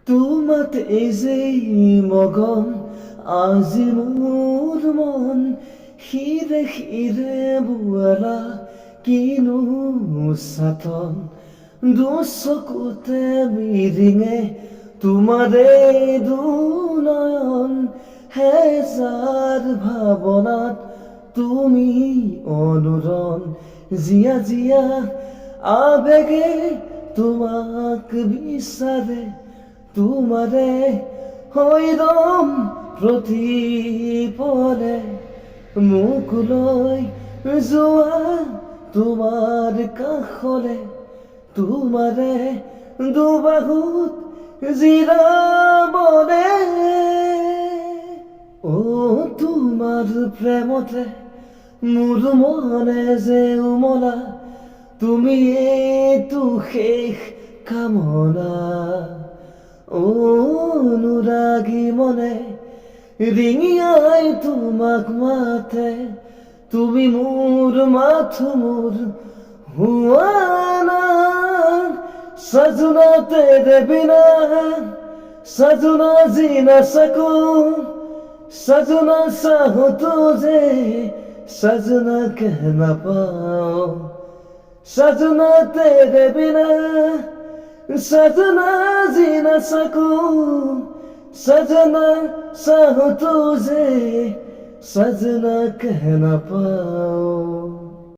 তোমাতে যেই মগন আজি মোৰ মন হিৰে হিৰে বোৱালা কিনো সাথন দুচকুতে মিৰিঙে তোমাৰে দুনয়ন হেজাৰ ভাৱনাত তুমি অনুৰণ জিয়া জিয়া আবেগে তোমাক বিচাৰে তোমারে হইরম প্রতিপলে মুকুলই যোৱা তোমার কাষলে তোমারে দুবাহুত জিৰাবলে ও তোমার প্রেমতে মোৰ মনে যে উমলা তুমি এইটো শেষ কামনা অনুরাগী মনে রিঙিয়াই তোমাক মাতে তুমি মোর মাথো মোর হুয়ানা सजना तेरे बिना सजना जी न सकूं सजना चाहूं तुझे सजना कह न पाओ सजना तेरे बिना सजना जी न सकूं सजना चाहूं तुझे सजना कह न पाओ